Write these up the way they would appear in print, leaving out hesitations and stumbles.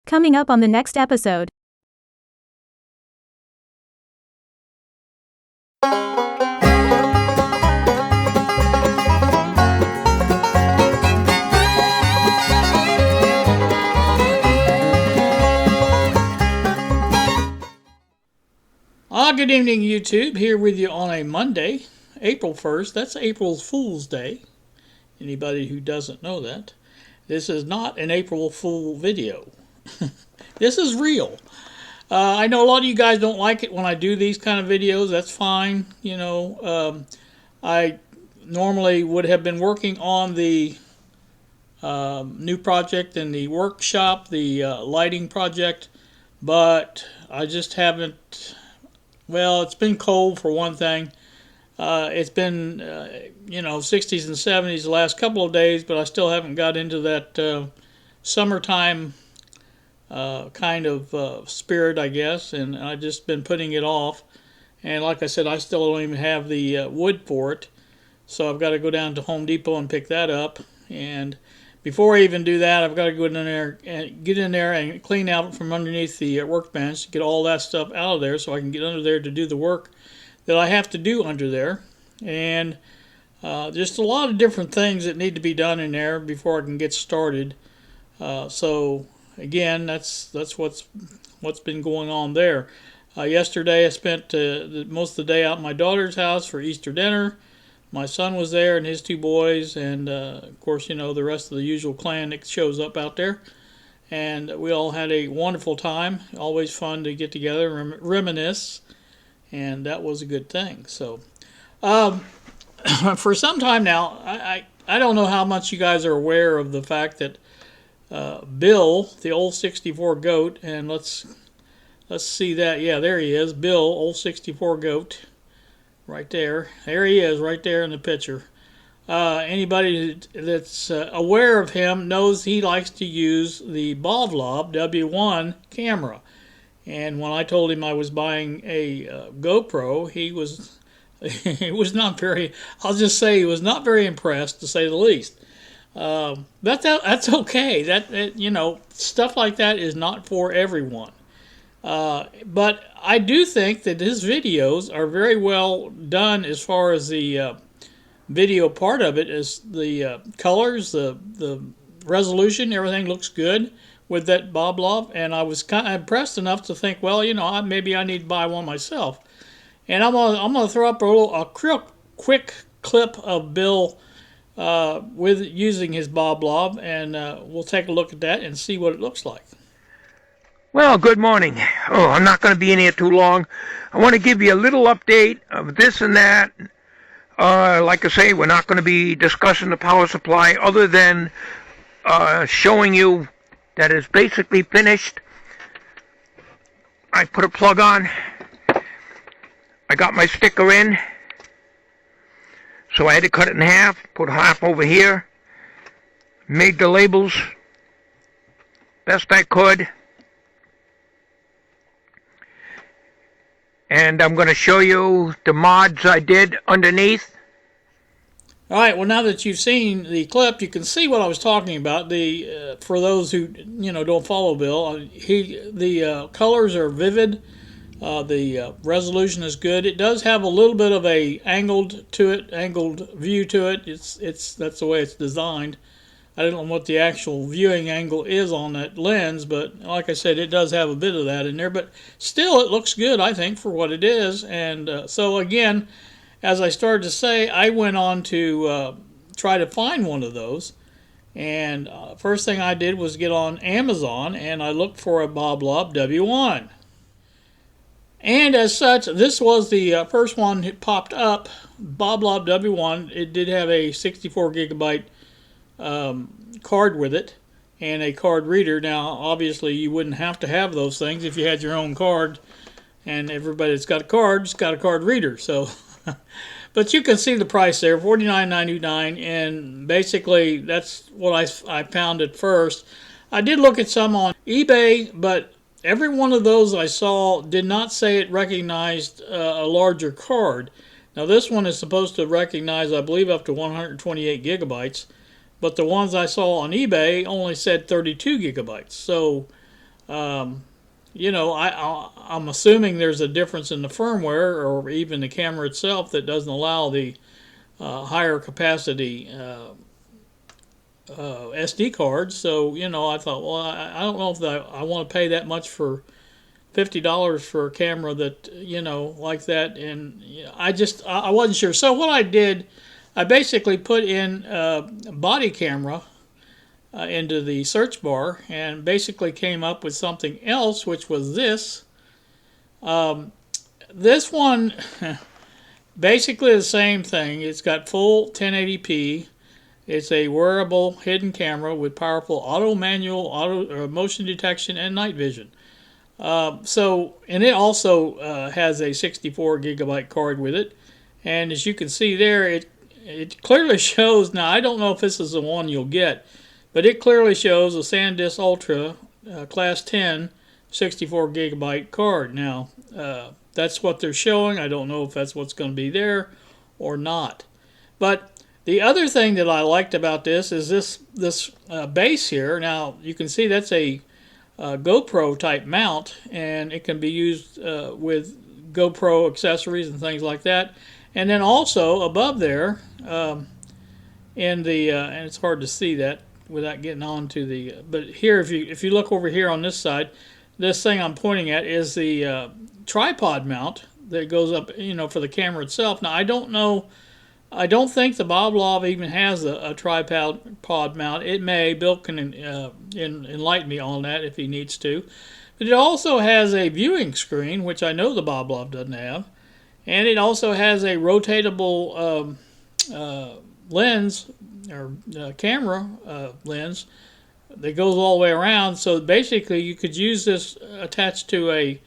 Coming up on the next episode. Good evening, YouTube. Here with you on a Monday, April 1st. That's April Fool's Day. Anybody who doesn't know that. This is not an April Fool video. This is real. I know a lot of you guys don't like it when I do these kind of videos. That's fine. You know, I normally would have been working on the new project in the workshop, the lighting project, but I just haven't. Well, it's been cold for one thing. It's been, 60s and 70s the last couple of days, but I still haven't got into that summertime kind of spirit, I guess, and I've just been putting it off. And like I said, I still don't even have the wood for it, so I've got to go down to Home Depot and pick that up. And before I even do that, I've got to go in there and get in there and clean out from underneath the workbench, get all that stuff out of there so I can get under there to do the work that I have to do under there. And just a lot of different things that need to be done in there before I can get started. So again, that's what's been going on there. Yesterday I spent most of the day out at my daughter's house for Easter dinner. My son was there and his two boys, and of course, the rest of the usual clan that shows up out there. And we all had a wonderful time. Always fun to get together and reminisce, and that was a good thing. So, for some time now, I don't know how much you guys are aware of the fact that Bill, the old 64 goat, and let's see that. Yeah, there he is, Bill, old 64 goat. Right there. There he is, right there in the picture. Anybody that's aware of him knows he likes to use the Boblov W1 camera. And when I told him I was buying a GoPro, he was not very, I'll just say he was not very impressed, to say the least. That's okay. That stuff like that is not for everyone. But I do think that his videos are very well done as far as the video part of it. Is the colors, the resolution, everything looks good with that Boblov, and I was kind of impressed enough to think, well, maybe I need to buy one myself. And I'm gonna throw up a quick clip of Bill with using his Boblov, and we'll take a look at that and see what it looks like. Well, good morning. Oh, I'm not going to be in here too long. I want to give you a little update of this and that. Like I say, we're not going to be discussing the power supply other than showing you that it's basically finished. I put a plug on. I got my sticker in. So I had to cut it in half, put half over here. Made the labels best I could. And I'm going to show you the mods I did underneath. All right. Well, now that you've seen the clip, you can see what I was talking about. For those who don't follow Bill, the colors are vivid. The resolution is good. It does have a little bit of a angled view to it. That's the way it's designed. I don't know what the actual viewing angle is on that lens, but like I said, it does have a bit of that in there. But still, it looks good, I think, for what it is. And so again, as I started to say, I went on to try to find one of those. And first thing I did was get on Amazon, and I looked for a Boblov W1. And as such, this was the first one that popped up, Boblov W1. It did have a 64 gigabyte card with it and a card reader. Now obviously you wouldn't have to have those things if you had your own card, and everybody that's got a card's got a card reader. So but you can see the price there, $49.99, and basically that's what I found at first. I did look at some on eBay, but every one of those I saw did not say it recognized a larger card. Now this one is supposed to recognize, I believe, up to 128 gigabytes. But the ones I saw on eBay only said 32 gigabytes. So You know, I'm assuming there's a difference in the firmware or even the camera itself that doesn't allow the higher capacity SD cards. So, you know, I thought, well, I don't know if I want to pay that much for $50 for a camera that, you know, like that. And you know, I wasn't sure. So what I did, I basically put in body camera into the search bar and basically came up with something else, which was this. This one, basically the same thing. It's got full 1080p. It's a wearable hidden camera with powerful auto motion detection and night vision. And it also has a 64 gigabyte card with it. And as you can see there, it clearly shows. Now I don't know if this is the one you'll get, but it clearly shows a SanDisk Ultra Class 10 64 gigabyte card. Now that's what they're showing. I don't know if that's what's going to be there or not. But the other thing that I liked about this is this base here. Now you can see that's a GoPro type mount, and it can be used with GoPro accessories and things like that. And then also above there, in the and it's hard to see that without getting on to the. But here, if you look over here on this side, this thing I'm pointing at is the tripod mount that goes up, you know, for the camera itself. Now I don't know. I don't think the Boblov even has a tripod mount. It may. Bill can enlighten me on that if he needs to. But it also has a viewing screen, which I know the Boblov doesn't have. And it also has a rotatable lens, or camera lens, that goes all the way around. So basically you could use this attached to a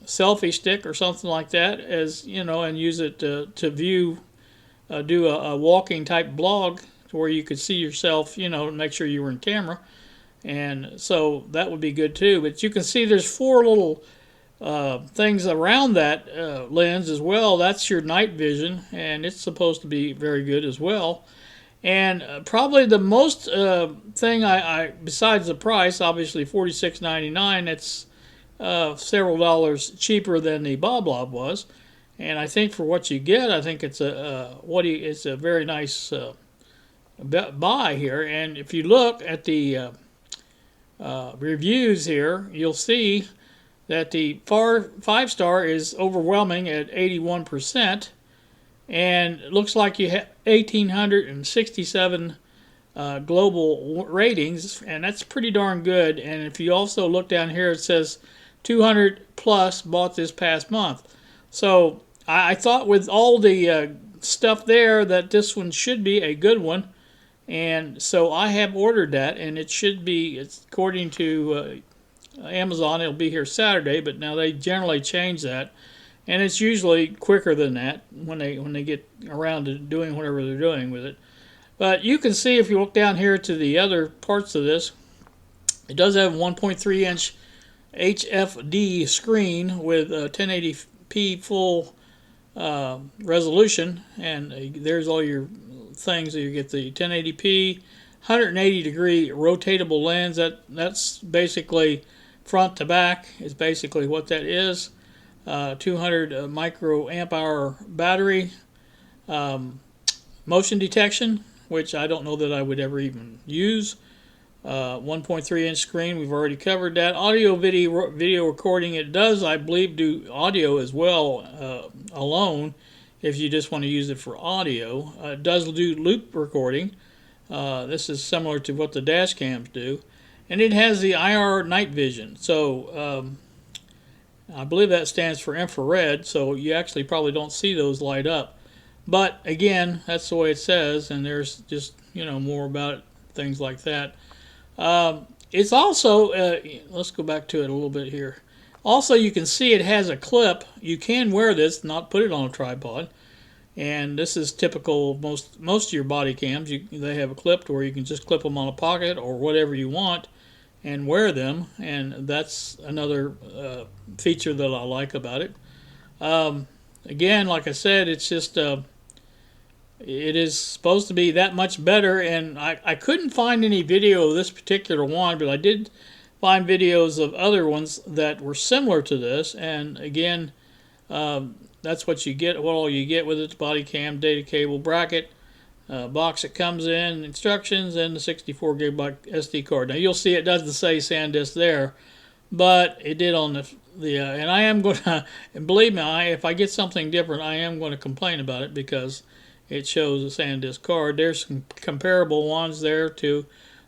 selfie stick or something like that, as you know, and use it to view, do a walking type blog to where you could see yourself, you know, make sure you were in camera. And so that would be good too. But you can see there's four little things around that lens as well. That's your night vision, and it's supposed to be very good as well. And probably the most thing I besides the price, obviously $46.99, it's several dollars cheaper than the Boblov was, and I think for what you get, I think it's it's a very nice buy here. And if you look at the reviews here, you'll see that the 5-star is overwhelming at 81%, and it looks like you have 1,867 global ratings, and that's pretty darn good. And if you also look down here, it says 200 plus bought this past month. So I thought with all the stuff there that this one should be a good one, and so I have ordered that, and it should be, it's according to Amazon, it'll be here Saturday, but now they generally change that, and it's usually quicker than that when they get around to doing whatever they're doing with it. But you can see if you look down here to the other parts of this, it does have a 1.3 inch HFD screen with 1080p full resolution, and there's all your things. You get the 1080p, 180 degree rotatable lens. That's basically front to back is basically what that is. 200 microamp hour battery, motion detection, which I don't know that I would ever even use. 1.3 inch screen, we've already covered that. Audio video recording, it does, I believe, do audio as well alone if you just want to use it for audio. It does do loop recording. This is similar to what the dash cams do. And it has the IR night vision. So I believe that stands for infrared, so you actually probably don't see those light up. But again, that's the way it says, and there's just, you know, more about it, things like that. It's also, let's go back to it a little bit here. Also, you can see it has a clip. You can wear this, not put it on a tripod. And this is typical of most of your body cams. They have a clip to where you can just clip them on a pocket or whatever you want and wear them. And that's another feature that I like about it. Again, like I said, it's just it is supposed to be that much better, and I couldn't find any video of this particular one, but I did find videos of other ones that were similar to this. And again, that's what you get. What all you get with it: the body cam, data cable, bracket, box it comes in, instructions, and the 64 gigabyte SD card. Now you'll see it doesn't say SanDisk there, but it did on the and I am going to, and believe me, if I get something different, I am going to complain about it because it shows a SanDisk card. There's some comparable ones there to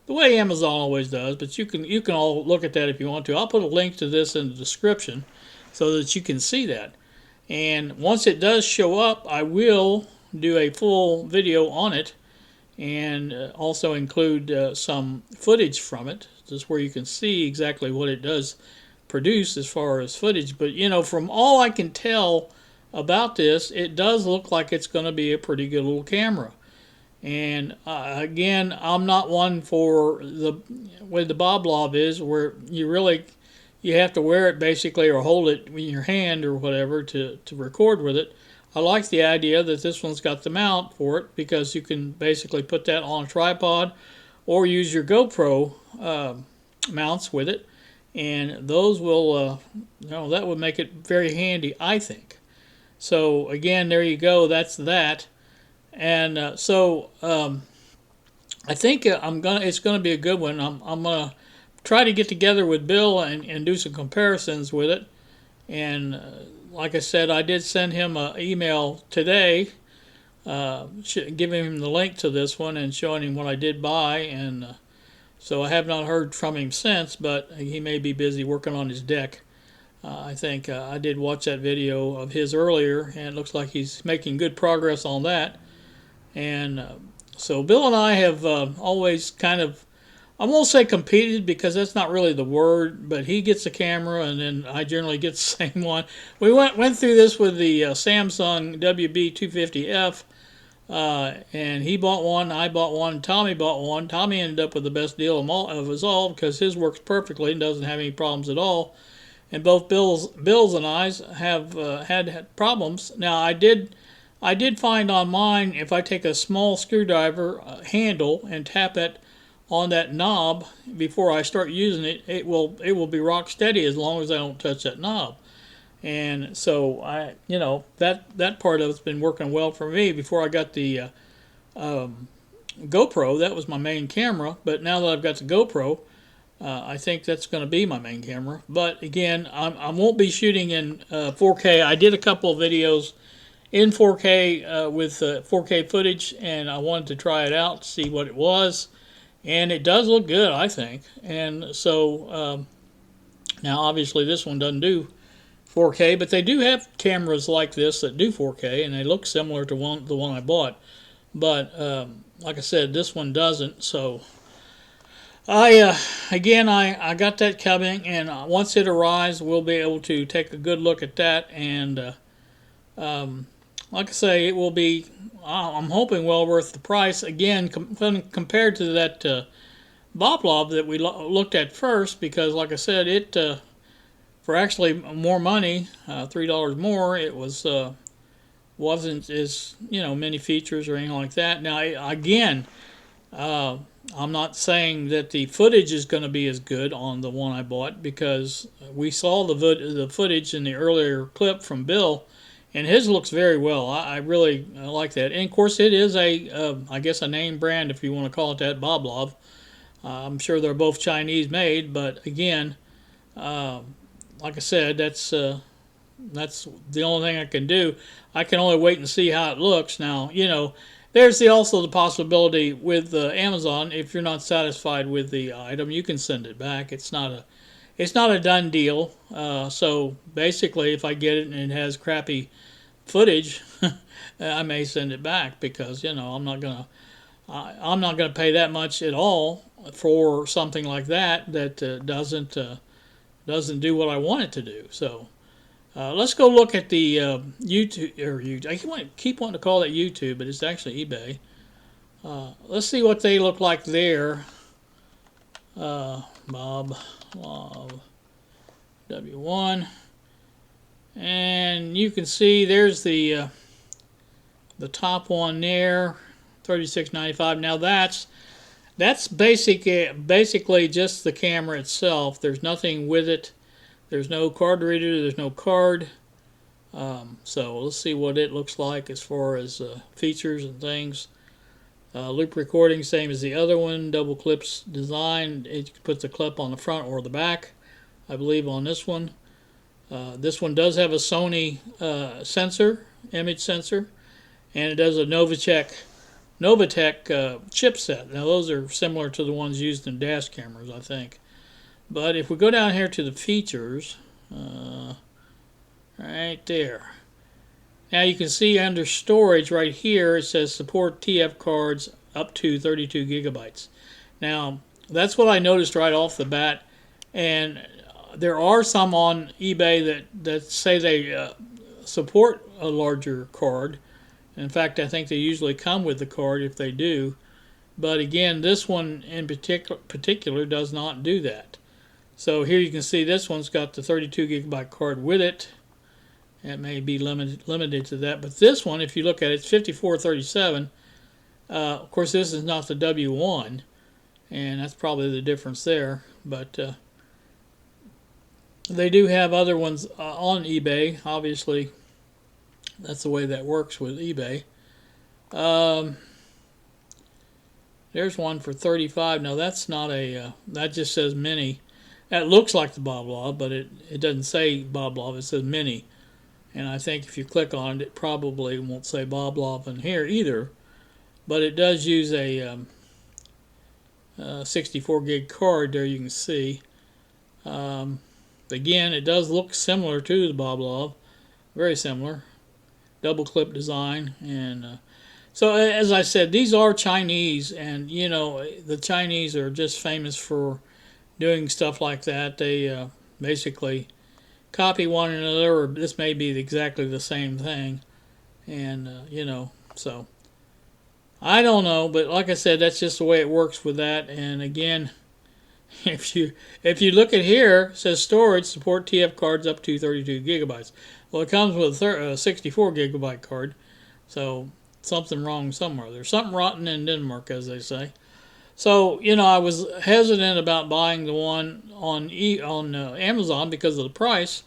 the way Amazon always does, but you can all look at that if you want to. I'll put a link to this in the description so that you can see that. And once it does show up, I will do a full video on it and also include some footage from it, just where you can see exactly what it does produce as far as footage. But you know, from all I can tell about this, it does look like it's going to be a pretty good little camera. And again, I'm not one for the way the Boblov is, where you have to wear it basically or hold it in your hand or whatever to record with it. I like the idea that this one's got the mount for it, because you can basically put that on a tripod or use your GoPro mounts with it, and those will, that would make it very handy, I think. So again, there you go. That's that. And I think it's gonna be a good one. I'm gonna try to get together with Bill and do some comparisons with it. And like I said, I did send him an email today, giving him the link to this one and showing him what I did buy. And so I have not heard from him since, but he may be busy working on his deck. I think I did watch that video of his earlier, and it looks like he's making good progress on that. And so Bill and I have always kind of, I won't say competed because that's not really the word, but he gets a camera and then I generally get the same one. We went through this with the Samsung WB250F, and he bought one, I bought one, Tommy bought one. Tommy ended up with the best deal of us all because his works perfectly and doesn't have any problems at all. And both Bill's and I's have had problems. Now I did find on mine, if I take a small screwdriver handle and tap it on that knob before I start using it, it will be rock steady as long as I don't touch that knob. And so that part of it's been working well for me. Before I got the GoPro, that was my main camera, but now that I've got the GoPro, I think that's going to be my main camera. But again, I won't be shooting in 4K. I did a couple of videos in 4K with 4K footage, and I wanted to try it out to see what it was. And it does look good, I think. And so now obviously this one doesn't do 4K, but they do have cameras like this that do 4K, and they look similar to the one I bought. But like I said, this one doesn't. So I got that coming, and once it arrives, we'll be able to take a good look at that. And like I say, it will be, I'm hoping, well worth the price. Again, compared to that Boblov that we looked at first, because like I said, it for actually more money, $3 more, it wasn't as many features or anything like that. Now again, I'm not saying that the footage is going to be as good on the one I bought, because we saw the footage in the earlier clip from Bill, and his looks very well. I really like that. And of course, it is I guess a name brand, if you want to call it that, Boblov. I'm sure they're both Chinese made, but again, like I said, that's the only thing I can do. I can only wait and see how it looks. Now, there's also the possibility with Amazon, if you're not satisfied with the item, you can send it back. It's not a done deal. So basically, if I get it and it has crappy footage, I may send it back, because I'm not gonna pay that much at all for something like that doesn't do what I want it to do. So let's go look at the YouTube. I keep wanting to call it YouTube, but it's actually eBay. Let's see what they look like there. Boblov W1, and you can see there's the top one there, $36.95. Now that's That's basically just the camera itself. There's nothing with it. There's no card reader. There's no card. So let's see what it looks like as far as features and things. Loop recording, same as the other one. Double clips design. It puts the clip on the front or the back, I believe, on this one. This one does have a Sony sensor, image sensor, and it does a Novatech chipset. Now those are similar to the ones used in dash cameras, I think. But if we go down here to the features, right there. Now you can see under storage right here it says support TF cards up to 32 gigabytes. Now that's what I noticed right off the bat, and there are some on eBay that say they support a larger card. In fact, I think they usually come with the card if they do. But again, this one in particular does not do that. So here you can see this one's got the 32 gigabyte card with it. It may be limited to that. But this one, if you look at it, it's 5437. Of course, this is not the W1, and that's probably the difference there. But they do have other ones on eBay. Obviously, that's the way that works with eBay. There's one for 35. Now that's not a. That just says mini. That looks like the Boblov, but it doesn't say Boblov. It says mini. And I think if you click on it, it probably won't say Boblov in here either. But it does use a 64 gig card there, you can see. Again, it does look similar to the Boblov. Very similar. Double clip design. And so as I said, these are Chinese. And, you know, the Chinese are just famous for doing stuff like that. They basically copy one another, or this may be exactly the same thing, and you know, so I don't know, but like I said, that's just the way it works with that. And again, if you look at here, it says storage support TF cards up to 32 gigabytes. Well, it comes with a 64 gigabyte card, so something wrong somewhere. There's something rotten in Denmark, as they say. So, you know, I was hesitant about buying the one on Amazon because of the price,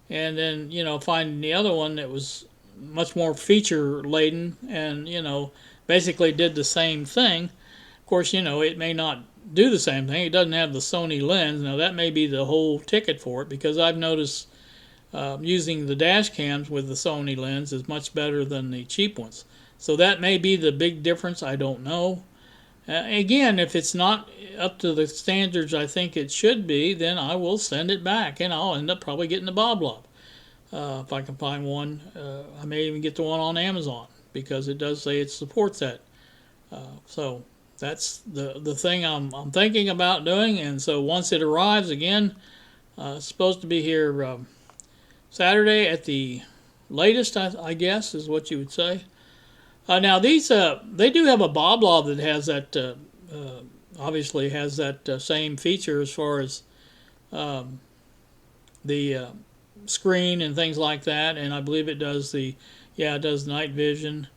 and then, you know, finding the other one that was much more feature laden and, you know, basically did the same thing. Of course, you know, it may not do the same thing. It doesn't have the Sony lens. Now, that may be the whole ticket for it, because I've noticed using the dash cams with the Sony lens is much better than the cheap ones. So that may be the big difference. I don't know. Again, if it's not up to the standards I think it should be, then I will send it back, and I'll end up probably getting the Boblov. If I can find one, I may even get the one on Amazon, because it does say it supports that. So that's the thing I'm thinking about doing. And so once it arrives, again, it's supposed to be here Saturday at the latest, I guess, is what you would say. Now these, they do have a Boblov that has that, obviously has that same feature as far as the screen and things like that, and I believe it does it does night vision,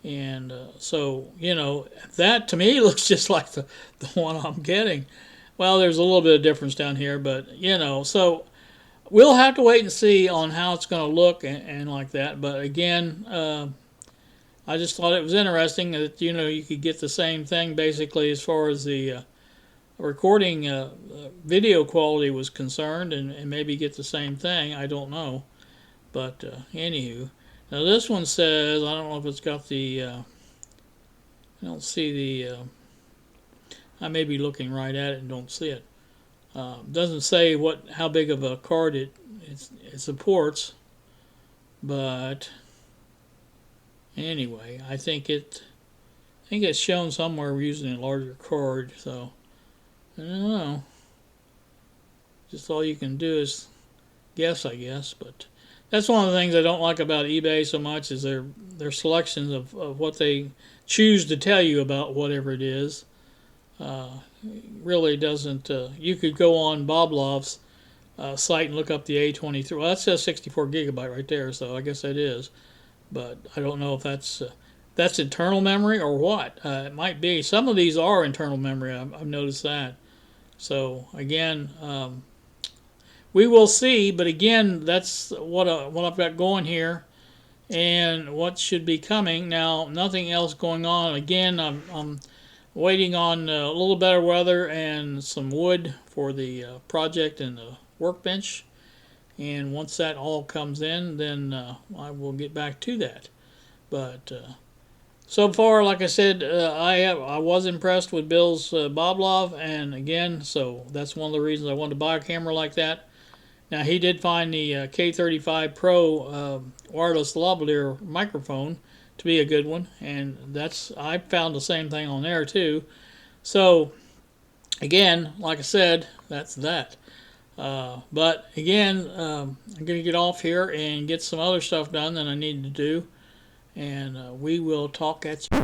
and so, you know, that to me looks just like the one I'm getting. Well, there's a little bit of difference down here, but, you know, so we'll have to wait and see on how it's going to look and like that. But again, I just thought it was interesting that, you know, you could get the same thing basically as far as the recording video quality was concerned, and maybe get the same thing. I don't know. But anywho, now this one says, I don't know if it's got the, I don't see the, I may be looking right at it and don't see it. Doesn't say how big of a card it supports, but anyway, I think it's shown somewhere we're using a larger card, so I don't know. Just all you can do is guess, I guess. But that's one of the things I don't like about eBay so much, is their selections of what they choose to tell you about whatever it is. Really doesn't. You could go on Boblov's site and look up the A23. Well, that says 64 gigabyte right there, so I guess that is. But I don't know if that's that's internal memory or what. It might be. Some of these are internal memory. I've noticed that. So again, we will see. But again, that's what I've got going here, and what should be coming. Now, nothing else going on. Again, I'm waiting on a little better weather and some wood for the project and the workbench. And once that all comes in, then I will get back to that. But so far, like I said, I was impressed with Bill's Boblov, and again, so that's one of the reasons I wanted to buy a camera like that. Now, he did find the K35 Pro wireless lavalier microphone to be a good one, and I found the same thing on there too. So again, like I said, that's that. But again, I'm going to get off here and get some other stuff done that I need to do, and we will talk at you.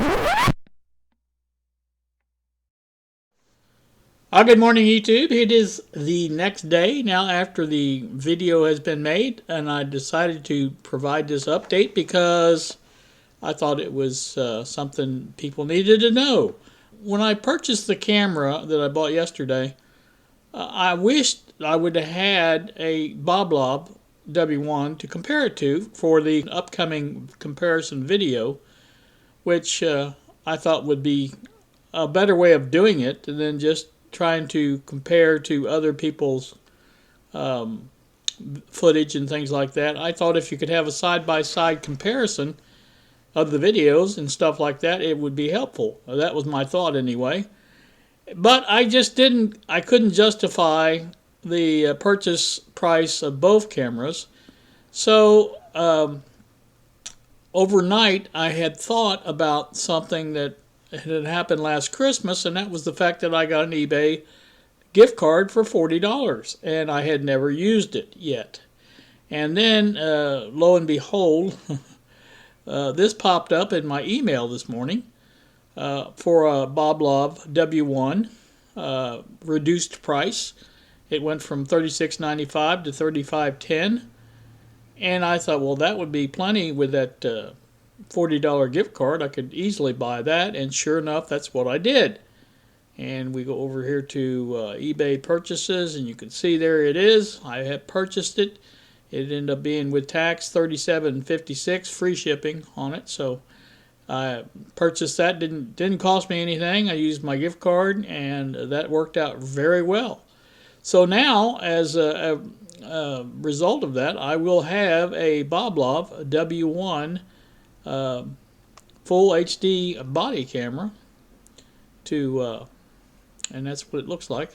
Good morning, YouTube. It is the next day now after the video has been made, and I decided to provide this update because I thought it was something people needed to know. When I purchased the camera that I bought yesterday, I wished I would have had a Boblov W1 to compare it to for the upcoming comparison video, which I thought would be a better way of doing it than just trying to compare to other people's footage and things like that. I thought if you could have a side-by-side comparison of the videos and stuff like that, it would be helpful. That was my thought anyway. But I couldn't justify the purchase price of both cameras. So overnight I had thought about something that had happened last Christmas, and that was the fact that I got an eBay gift card for $40, and I had never used it yet. And then, lo and behold, this popped up in my email this morning for a Boblov W1 reduced price. It went from $36.95 to $35.10, and I thought, well, that would be plenty with that $40 gift card. I could easily buy that, and sure enough, that's what I did. And we go over here to eBay purchases, and you can see there it is. I have purchased it. It ended up being with tax $37.56, free shipping on it. So I purchased that. Didn't cost me anything. I used my gift card, and that worked out very well. So now, as a result of that, I will have a Boblov W1 full HD body camera and that's what it looks like.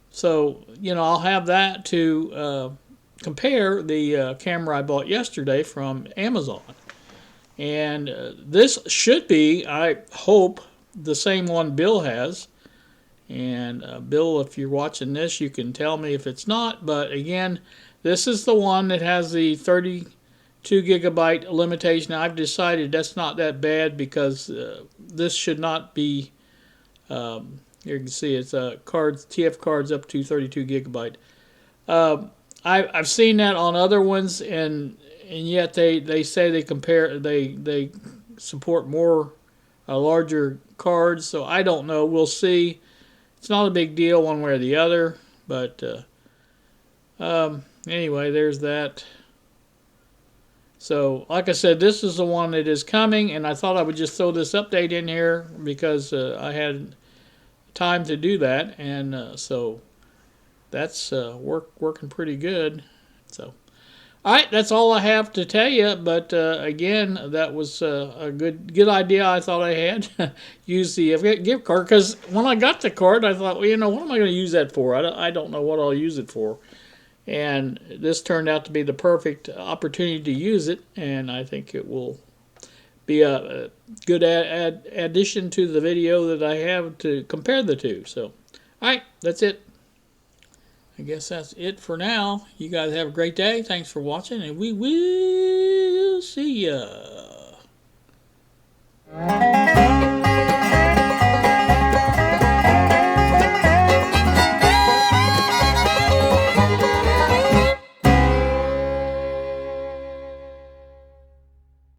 So, I'll have that to compare the camera I bought yesterday from Amazon. And this should be, I hope, the same one Bill has. And Bill, if you're watching this, you can tell me if it's not. But again, this is the one that has the 32 gigabyte limitation. I've decided that's not that bad because this should not be, here you can see it's TF cards up to 32 gigabyte. I've seen that on other ones, and yet they say they support more larger cards. So I don't know. We'll see. It's not a big deal one way or the other, but anyway, there's that. So, like I said, this is the one that is coming, and I thought I would just throw this update in here because I had time to do that, and so that's working pretty good. So, all right, that's all I have to tell you. But again, that was a good idea. I thought I had use the gift card because when I got the card, I thought, well, what am I going to use that for? I don't know what I'll use it for. And this turned out to be the perfect opportunity to use it, and I think it will be a good addition to the video that I have to compare the two. So, all right, that's it. I guess that's it for now. You guys have a great day. Thanks for watching, and we will see ya.